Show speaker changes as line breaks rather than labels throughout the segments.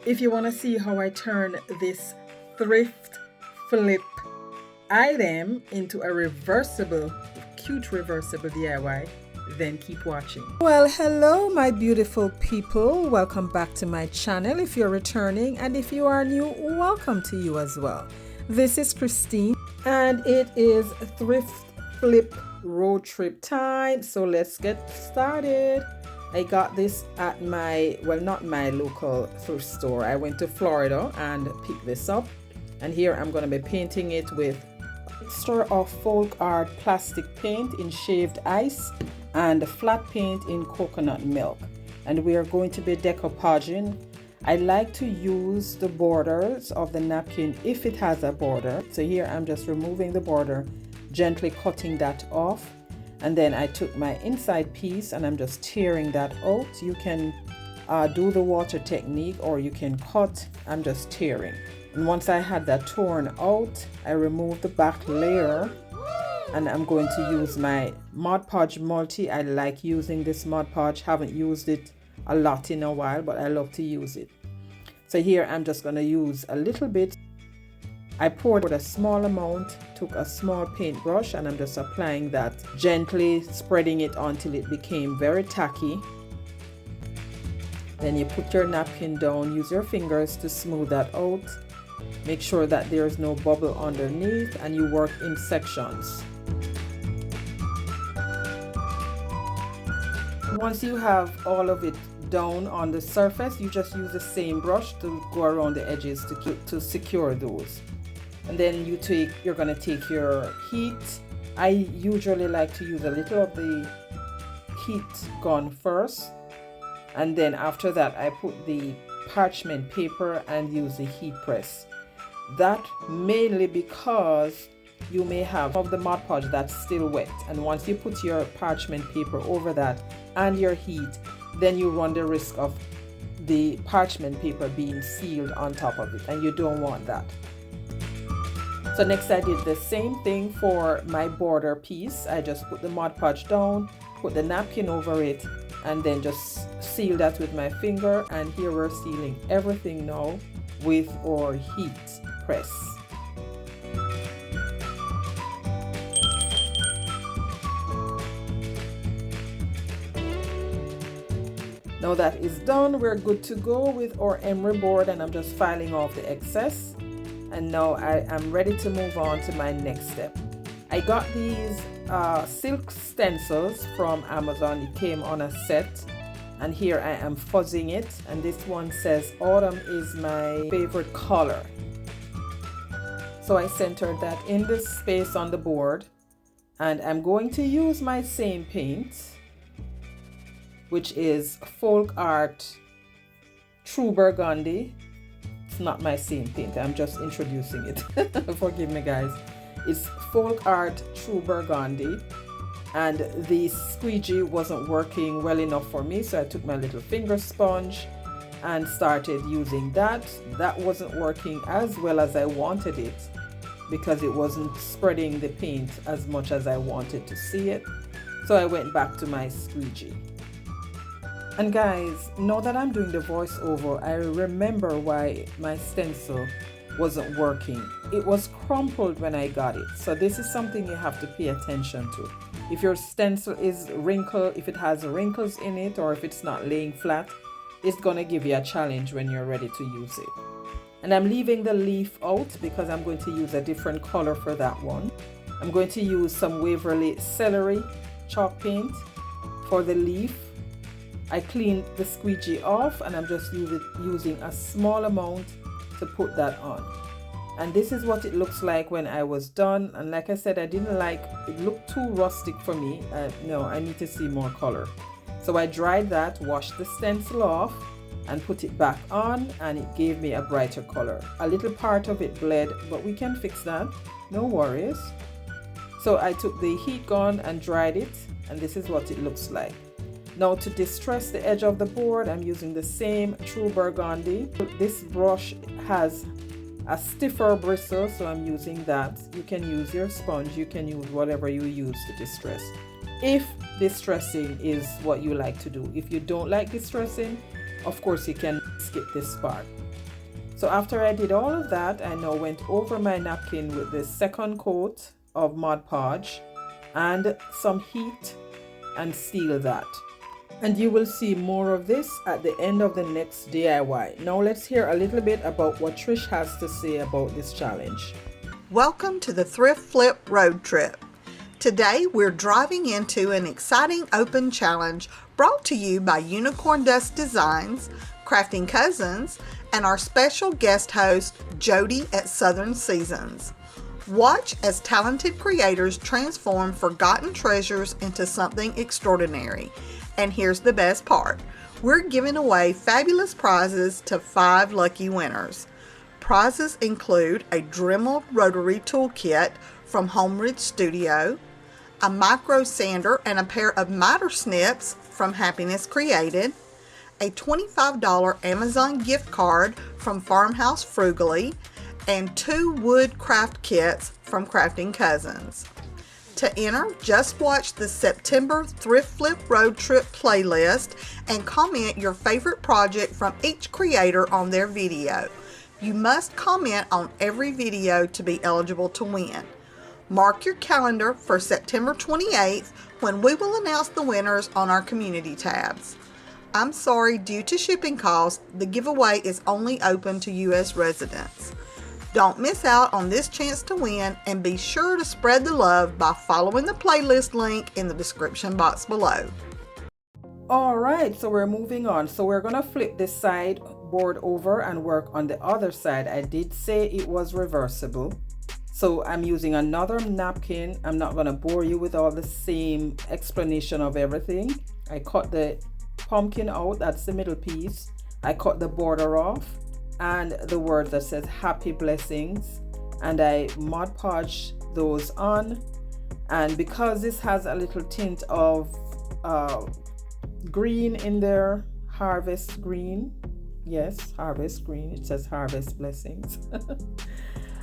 If you want to see how I turn this thrift flip item into a cute reversible DIY, then keep watching. Well, hello my beautiful people, welcome back to my channel. If you're returning and if you are new, welcome to you as well. This is Christine and it is thrift flip road trip time, so let's get started. I got this at not my local thrift store. I went to Florida and picked this up, and here I'm going to be painting it with a mixture of folk art plastic paint in shaved ice and flat paint in coconut milk, and we are going to be decoupaging. I like to use the borders of the napkin if it has a border. So here I'm just removing the border, gently cutting that off, and then I took my inside piece and I'm just tearing that out. You can do the water technique or you can cut. I'm just tearing, and once I had that torn out, I removed the back layer, and I'm going to use my Mod Podge multi. I like using this Mod Podge. Haven't used it a lot in a while, but I love to use it. So here I'm just going to use a little bit. I poured a small amount, took a small paintbrush, and I'm just applying that, gently spreading it until it became very tacky. Then you put your napkin down, use your fingers to smooth that out. Make sure that there is no bubble underneath, and you work in sections. Once you have all of it down on the surface, you just use the same brush to go around the edges to secure those. And then you're going to take your heat. I usually like to use a little of the heat gun first, and then after that I put the parchment paper and use the heat press. That mainly because you may have of the Mod Podge that's still wet, and once you put your parchment paper over that and your heat, then you run the risk of the parchment paper being sealed on top of it, and you don't want that. So next I did the same thing for my border piece. I just put the Mod Podge down, put the napkin over it, and then just seal that with my finger. And here we're sealing everything now with our heat press. Now that is done, we're good to go with our emery board, and I'm just filing off the excess. And now I am ready to move on to my next step. I got these silk stencils from Amazon. It came on a set, and here I am fuzzing it, and this one says autumn is my favorite color. So I centered that in the space on the board, and I'm going to use my same paint, which is folk art True Burgundy. Not my same paint, I'm just introducing it. Forgive me guys. It's folk art True Burgundy, and the squeegee wasn't working well enough for me, so I took my little finger sponge and started using that. That wasn't working as well as I wanted it because it wasn't spreading the paint as much as I wanted to see it, so I went back to my squeegee. And guys, now that I'm doing the voiceover, I remember why my stencil wasn't working. It was crumpled when I got it. So this is something you have to pay attention to. If your stencil is wrinkled, if it has wrinkles in it, or if it's not laying flat, it's gonna give you a challenge when you're ready to use it. And I'm leaving the leaf out because I'm going to use a different color for that one. I'm going to use some Waverly Celery chalk paint for the leaf. I cleaned the squeegee off, and I'm just using a small amount to put that on. And this is what it looks like when I was done. And like I said, I didn't like it, looked too rustic for me. No, I need to see more color. So I dried that, washed the stencil off, and put it back on, and it gave me a brighter color. A little part of it bled, but we can fix that, no worries. So I took the heat gun and dried it, and this is what it looks like. Now to distress the edge of the board, I'm using the same True Burgundy. This brush has a stiffer bristle, so I'm using that. You can use your sponge, you can use whatever you use to distress, if distressing is what you like to do. If you don't like distressing, of course you can skip this part. So after I did all of that, I now went over my napkin with the second coat of Mod Podge and some heat and seal that. And you will see more of this at the end of the next DIY. Now let's hear a little bit about what Trish has to say about this challenge.
Welcome to the Thrift Flip Road Trip. Today we're driving into an exciting open challenge brought to you by Unicorn Dust Designs, Crafting Cousins, and our special guest host, Jody at Southern Seasons. Watch as talented creators transform forgotten treasures into something extraordinary. And here's the best part. We're giving away fabulous prizes to 5 lucky winners. Prizes include a Dremel rotary toolkit from Home Ridge Studio, a micro sander and a pair of miter snips from Happiness Created, a $25 Amazon gift card from Farmhouse Frugally, and 2 wood craft kits from Crafting Cousins. To enter, just watch the September Thrift Flip Road Trip playlist and comment your favorite project from each creator on their video. You must comment on every video to be eligible to win. Mark your calendar for September 28th when we will announce the winners on our community tabs. I'm sorry, due to shipping costs, the giveaway is only open to U.S. residents. Don't miss out on this chance to win, and be sure to spread the love by following the playlist link in the description box below.
Alright, so we're moving on. So we're going to flip this side board over and work on the other side. I did say it was reversible. So I'm using another napkin. I'm not going to bore you with all the same explanation of everything. I cut the pumpkin out, that's the middle piece. I cut the border off and the word that says happy blessings, and I Mod Podge those on. And because this has a little tint of green in there, harvest green, yes, harvest green, it says harvest blessings.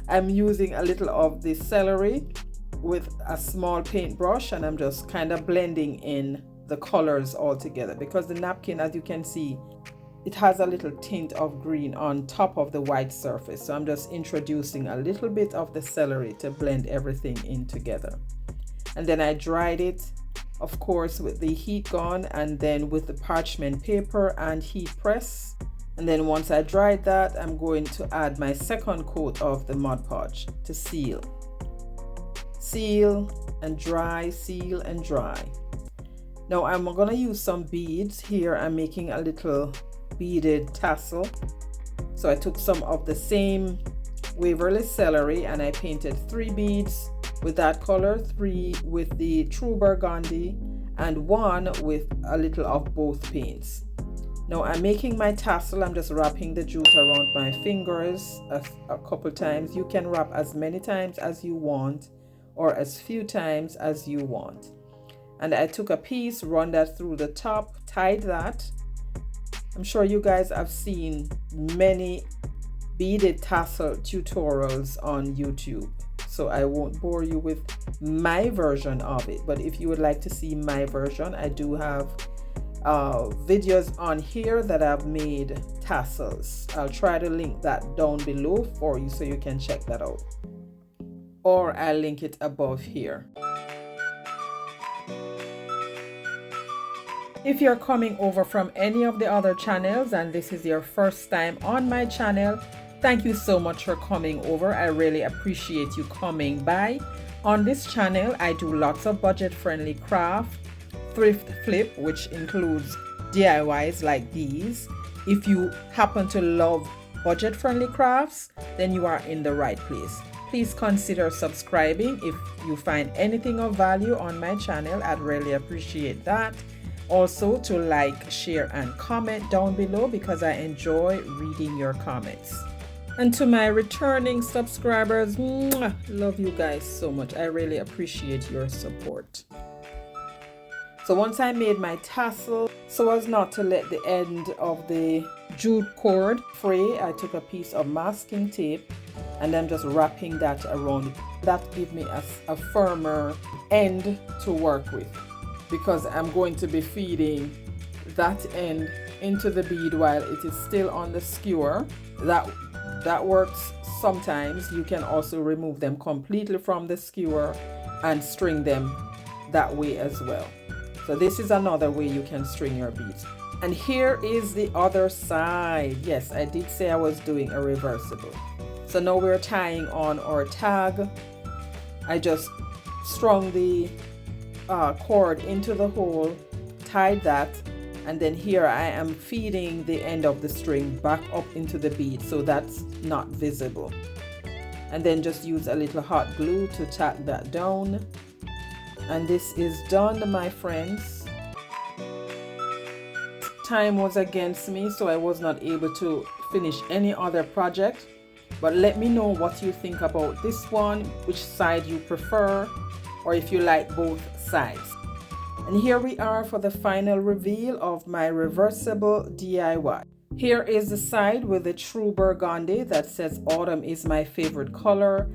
I'm using a little of the celery with a small paintbrush, and I'm just kind of blending in the colors all together, because the napkin, as you can see, it has a little tint of green on top of the white surface. So I'm just introducing a little bit of the celery to blend everything in together. And then I dried it, of course, with the heat gun, and then with the parchment paper and heat press. And then once I dried that, I'm going to add my second coat of the Mod Podge to seal. Seal and dry, seal and dry. Now I'm going to use some beads here. I'm making a little beaded tassel. So I took some of the same Waverly celery and I painted 3 beads with that color, 3 with the true Burgundy, and 1 with a little of both paints. Now I'm making my tassel. I'm just wrapping the jute around my fingers a couple times. You can wrap as many times as you want or as few times as you want. And I took a piece, run that through the top, tied that. I'm sure you guys have seen many beaded tassel tutorials on YouTube, so I won't bore you with my version of it. But if you would like to see my version, I do have videos on here that I've made tassels. I'll try to link that down below for you so you can check that out, or I'll link it above here. If you're coming over from any of the other channels and this is your first time on my channel, thank you so much for coming over. I really appreciate you coming by. On this channel, I do lots of budget-friendly craft, thrift flip, which includes DIYs like these. If you happen to love budget-friendly crafts, then you are in the right place. Please consider subscribing if you find anything of value on my channel. I'd really appreciate that. Also to like, share, and comment down below because I enjoy reading your comments. And to my returning subscribers, love you guys so much. I really appreciate your support. So once I made my tassel, so as not to let the end of the jute cord fray, I took a piece of masking tape and I'm just wrapping that around it. That gives me a firmer end to work with, because I'm going to be feeding that end into the bead while it is still on the skewer. That that works sometimes. You can also remove them completely from the skewer and string them that way as well. So this is another way you can string your beads. And here is the other side. Yes, I did say I was doing a reversible. So now we're tying on our tag. I just strung the cord into the hole, tied that, and then here I am feeding the end of the string back up into the bead so that's not visible. And then just use a little hot glue to tack that down. And this is done, my friends. Time was against me, so I was not able to finish any other project. But let me know what you think about this one, which side you prefer, or if you like both sides. And here we are for the final reveal of my reversible DIY. Here is the side with the true burgundy that says autumn is my favorite color.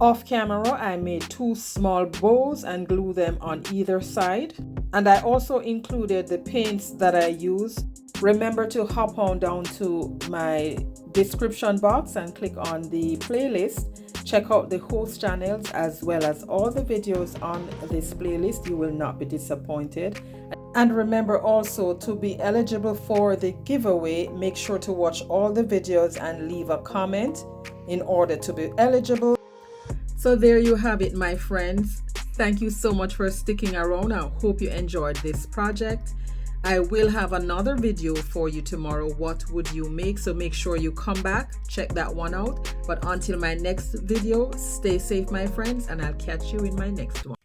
Off camera, I made 2 small bows and glued them on either side. And I also included the paints that I use. Remember to hop on down to my description box and click on the playlist. Check out the host channels as well as all the videos on this playlist. You will not be disappointed. And remember also, to be eligible for the giveaway, make sure to watch all the videos and leave a comment in order to be eligible. So there you have it, my friends. Thank you so much for sticking around. I hope you enjoyed this project. I will have another video for you tomorrow. What would you make? So make sure you come back, check that one out. But until my next video, stay safe, my friends, and I'll catch you in my next one.